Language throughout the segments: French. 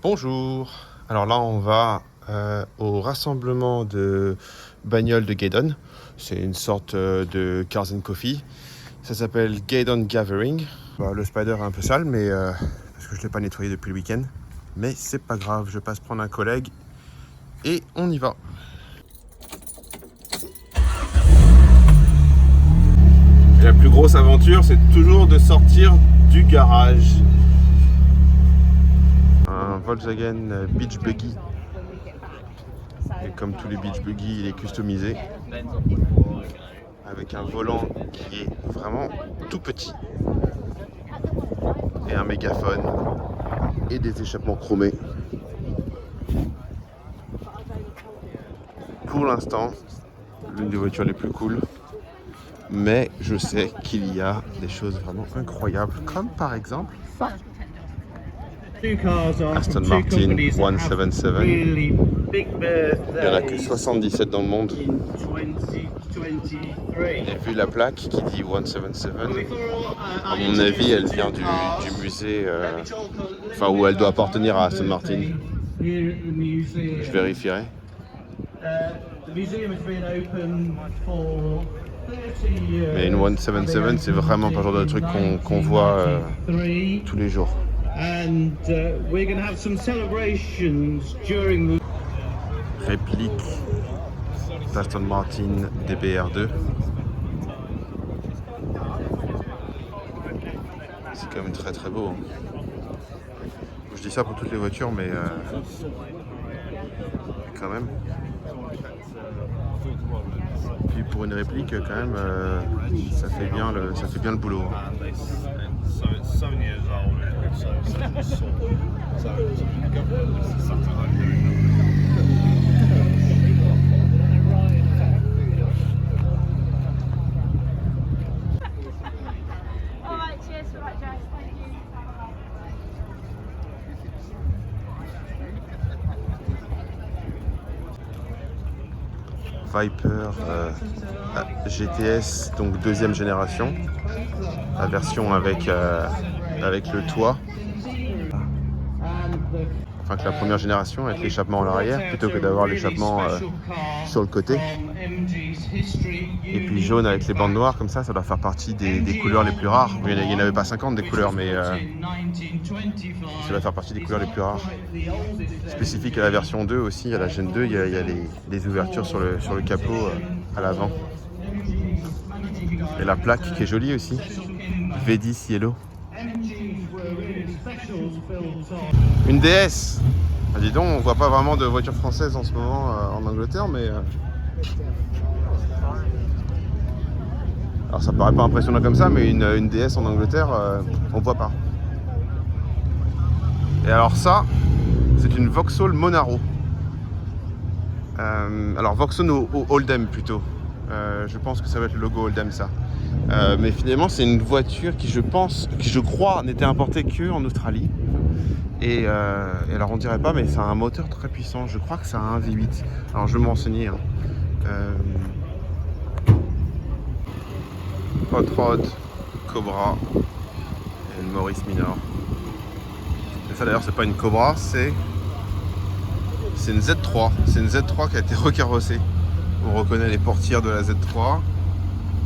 Bonjour. Alors là, on va au rassemblement de bagnoles de Gaydon. C'est une sorte de Cars and Coffee. Ça s'appelle Gaydon Gathering. Le Spider est un peu sale, mais parce que je ne l'ai pas nettoyé depuis le week-end. Mais c'est pas grave, je passe prendre un collègue et on y va. Et la plus grosse aventure, c'est toujours de sortir du garage. Un Volkswagen Beach Buggy. Et comme tous les Beach Buggy, il est customisé. Avec un volant qui est vraiment tout petit. Et un mégaphone. Et des échappements chromés. Pour l'instant, l'une des voitures les plus cool. Mais je sais qu'il y a des choses vraiment incroyables. Comme par exemple Aston Martin 177. Il n'y en a que 77 dans le monde. Et vu la plaque qui dit 177, à mon avis, elle vient du musée, où elle doit appartenir à Aston Martin. Je vérifierai. Mais une 177, c'est vraiment pas le genre de truc qu'on voit tous les jours. Réplique d'Aston Martin DBR2. C'est quand même très très beau. Je dis ça pour toutes les voitures, mais quand même. Puis pour une réplique, quand même, ça fait bien le boulot. Viper GTS, donc deuxième génération, la version avec le toit, enfin que la première génération avec l'échappement à l'arrière plutôt que d'avoir l'échappement sur le côté. Et puis jaune avec les bandes noires, comme ça doit faire partie des couleurs les plus rares. Il n'y en avait pas 50 des couleurs, mais ça doit faire partie des couleurs les plus rares. Spécifique à la version 2 aussi, à la Gen 2, il y a des ouvertures sur le capot à l'avant. Et la plaque qui est jolie aussi, V10 Yellow. Une DS. Ah, dis donc, on voit pas vraiment de voitures françaises en ce moment en Angleterre, mais... Alors ça paraît pas impressionnant comme ça, mais une DS en Angleterre, on voit pas. Et alors ça, c'est une Vauxhall Monaro. Alors Vauxhall au Oldham plutôt. Je pense que ça va être le logo Oldham ça. Mais finalement c'est une voiture qui je crois n'était importée que en Australie. Et alors on dirait pas, mais ça a un moteur très puissant. Je crois que ça a un V8. Alors je vais me renseigner. Hot Rod, Cobra et une Maurice Minor. Et ça d'ailleurs c'est pas une Cobra, c'est une Z3. C'est une Z3 qui a été recarrossée. On reconnaît les portières de la Z3,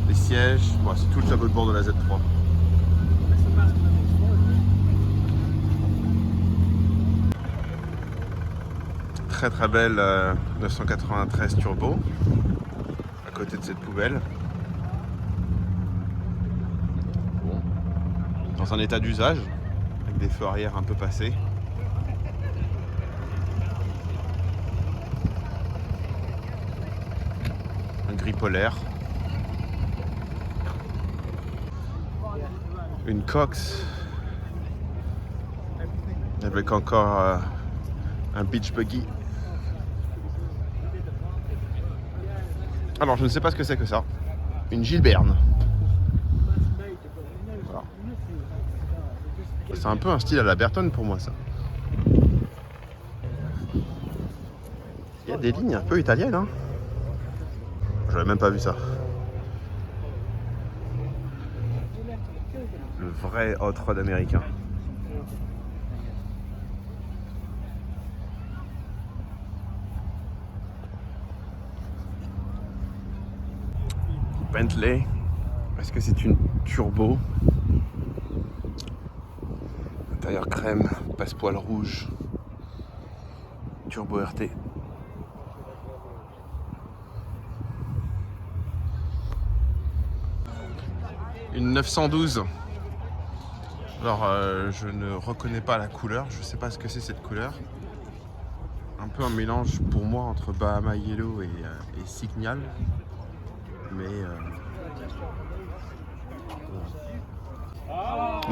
les sièges, c'est tout le tableau de bord de la Z3. Très très belle 993 Turbo à côté de cette poubelle. Dans un état d'usage, avec des feux arrière un peu passés. Un gris polaire. Une Cox avec encore un Beach Buggy. Alors je ne sais pas ce que c'est que ça. Une Gilberne. Voilà. C'est un peu un style à la Berton pour moi ça. Il y a des lignes un peu italiennes hein. J'avais même pas vu ça. Le vrai hot rod américain. Bentley. Est-ce que c'est une turbo? Intérieur crème, passepoil rouge, turbo RT. Une 912. Alors je ne reconnais pas la couleur, je sais pas ce que c'est cette couleur. Un peu un mélange pour moi entre Bahama Yellow et Signal. Mais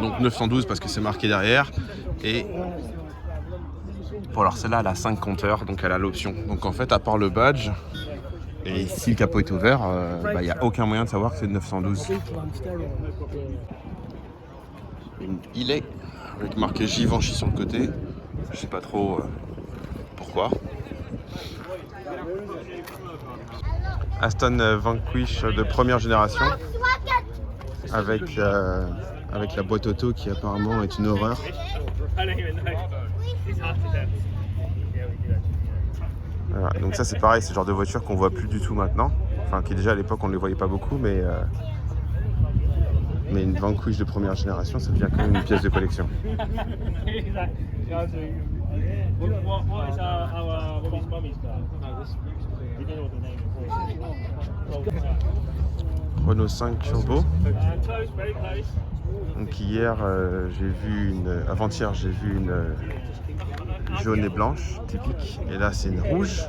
donc 912 parce que c'est marqué derrière. Et bon, alors celle-là elle a 5 compteurs, donc elle a l'option. Donc en fait à part le badge, et si le capot est ouvert, il n'y a aucun moyen de savoir que c'est une 912. Une e-lay avec marqué Givenchy sur le côté. Je sais pas trop pourquoi. Aston Vanquish de première génération avec la boîte auto qui apparemment est une horreur. Voilà, donc ça c'est pareil, c'est le genre de voiture qu'on voit plus du tout maintenant. Enfin qui déjà à l'époque on ne les voyait pas beaucoup, mais une Vanquish de première génération ça devient quand même une pièce de collection. Renault 5 Turbo. Donc hier avant-hier j'ai vu une jaune et blanche typique, et là c'est une rouge.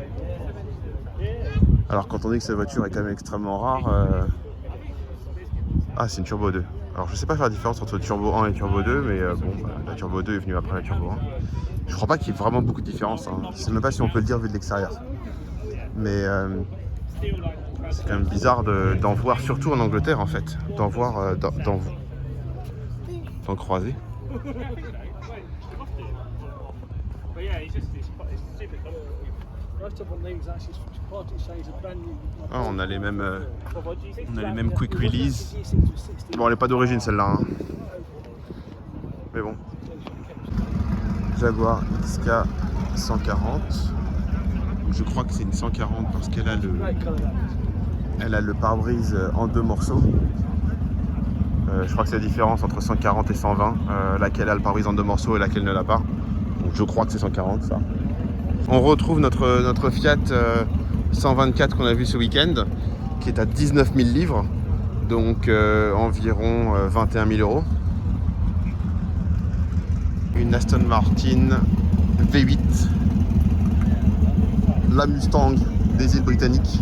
Alors quand on dit que cette voiture est quand même extrêmement rare, c'est une Turbo 2. Alors je sais pas faire la différence entre Turbo 1 et Turbo 2, mais la Turbo 2 est venue après la Turbo 1. Je crois pas qu'il y ait vraiment beaucoup de différence, hein. Je sais même pas si on peut le dire vu de l'extérieur. Mais c'est quand même bizarre d'en voir, surtout en Angleterre en fait, d'en croiser. On a les mêmes quick release. Bon, elle n'est pas d'origine celle-là, hein. Mais bon. Jaguar XK 140. Je crois que c'est une 140 parce qu'elle a le pare-brise en 2 morceaux. Je crois que c'est la différence entre 140 et 120, laquelle a le pare-brise en 2 morceaux et laquelle ne l'a pas. Donc je crois que c'est 140 ça. On retrouve notre Fiat 124 qu'on a vu ce week-end, qui est à 19 000 livres, donc environ 21 000 euros. Une Aston Martin V8, la Mustang des îles Britanniques.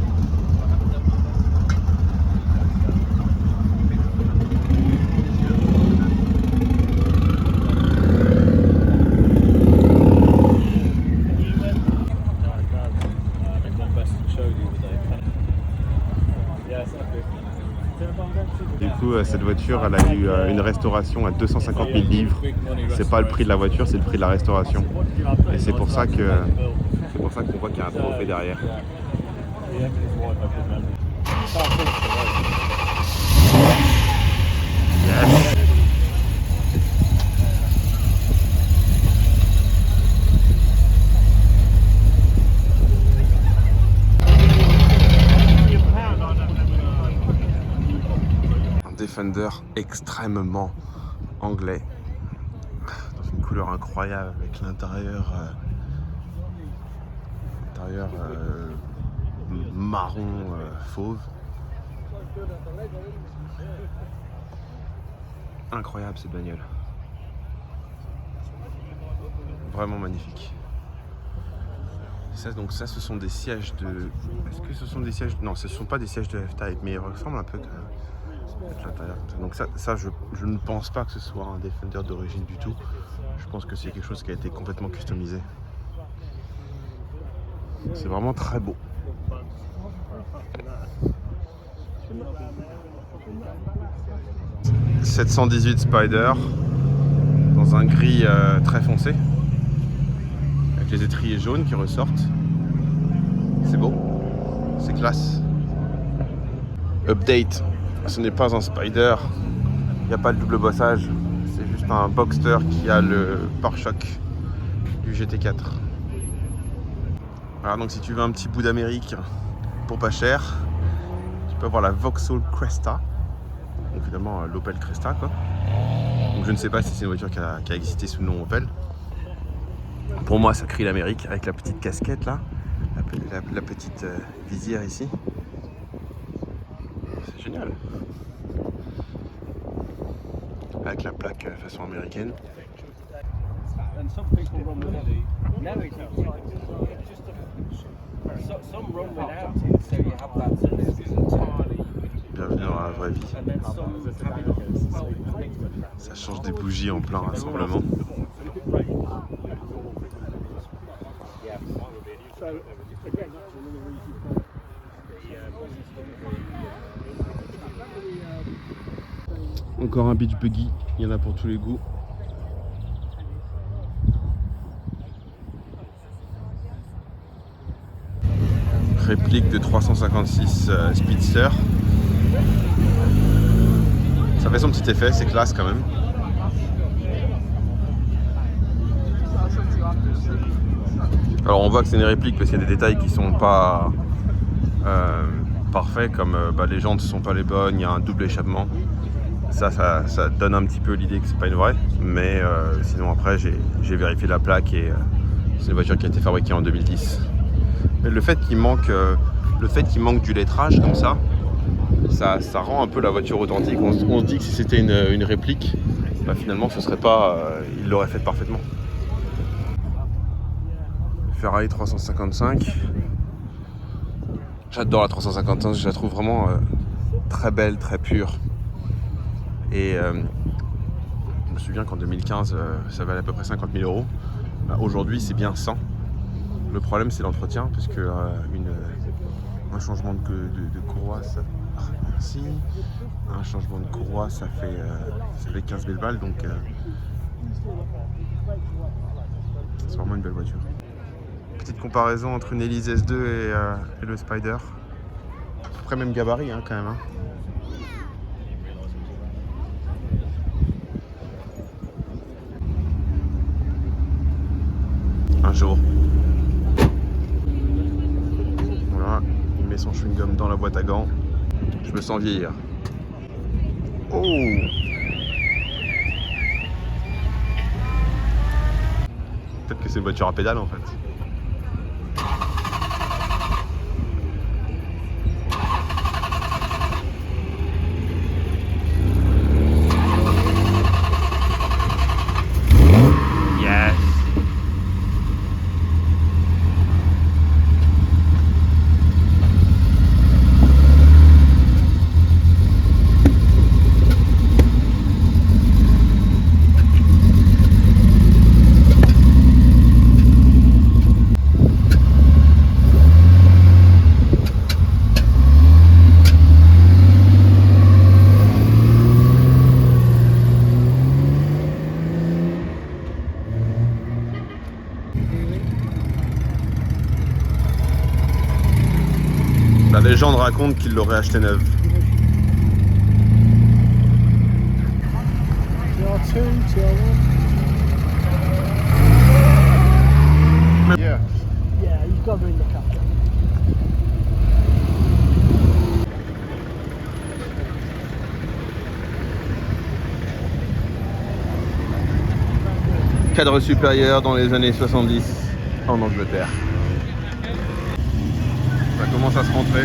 Du coup, cette voiture, elle a eu une restauration à 250 000 livres. C'est pas le prix de la voiture, c'est le prix de la restauration. Et c'est pour ça qu'on voit qu'il y a un trophée derrière. Yes. Defender extrêmement anglais, dans une couleur incroyable avec l'intérieur marron fauve. Incroyable cette bagnole, vraiment magnifique. Donc ça ce sont des sièges de... Est-ce que ce sont des sièges... Non, ce ne sont pas des sièges de F-Type, mais ils ressemblent un peu à l'intérieur. Donc ça je ne pense pas que ce soit un Defender d'origine du tout. Je pense que c'est quelque chose qui a été complètement customisé. C'est vraiment très beau. « 718 Spider dans un gris très foncé avec les étriers jaunes qui ressortent. C'est beau, c'est classe. Update, ce n'est pas un Spider, il n'y a pas le double bossage, c'est juste un Boxster qui a le pare-choc du GT4. Voilà, donc si tu veux un petit bout d'Amérique pour pas cher, tu peut avoir la Vauxhall Cresta, donc finalement l'Opel Cresta quoi. Donc je ne sais pas si c'est une voiture qui a existé sous le nom Opel. Pour moi ça crie l'Amérique avec la petite casquette là, la petite visière ici. C'est génial. Avec la plaque façon américaine. Bienvenue dans la vraie vie. Ça change des bougies en plein rassemblement. Encore un beach buggy, il y en a pour tous les goûts. Réplique de 356 Speedster. Ça fait son petit effet, c'est classe quand même. Alors on voit que c'est une réplique parce qu'il y a des détails qui sont pas parfaits, comme les jantes ne sont pas les bonnes, il y a un double échappement. Ça donne un petit peu l'idée que c'est pas une vraie, mais sinon après j'ai vérifié la plaque et c'est une voiture qui a été fabriquée en 2010. Mais le fait qu'il manque du lettrage comme ça rend un peu la voiture authentique. On se dit que si c'était une réplique, finalement ce serait pas, il l'aurait faite parfaitement. Ferrari 355. J'adore la 355, je la trouve vraiment très belle, très pure. Et je me souviens qu'en 2015, ça valait à peu près 50 000 euros. Aujourd'hui, c'est bien 100. Le problème, c'est l'entretien, parce que un changement de courroie, un changement de courroie, ça fait 15 000 balles, donc c'est vraiment une belle voiture. Petite comparaison entre une Elise S2 et le Spider. À peu près même gabarit quand même. Un jour. Voilà, il met son chewing-gum dans la boîte à gants. Je me sens vieillir. Oh! Peut-être que c'est une voiture à pédale en fait. La légende raconte qu'il l'aurait acheté neuve. Yeah, you've got to look after. Cadre supérieur dans les années 70 en Angleterre. Ça commence à se rentrer.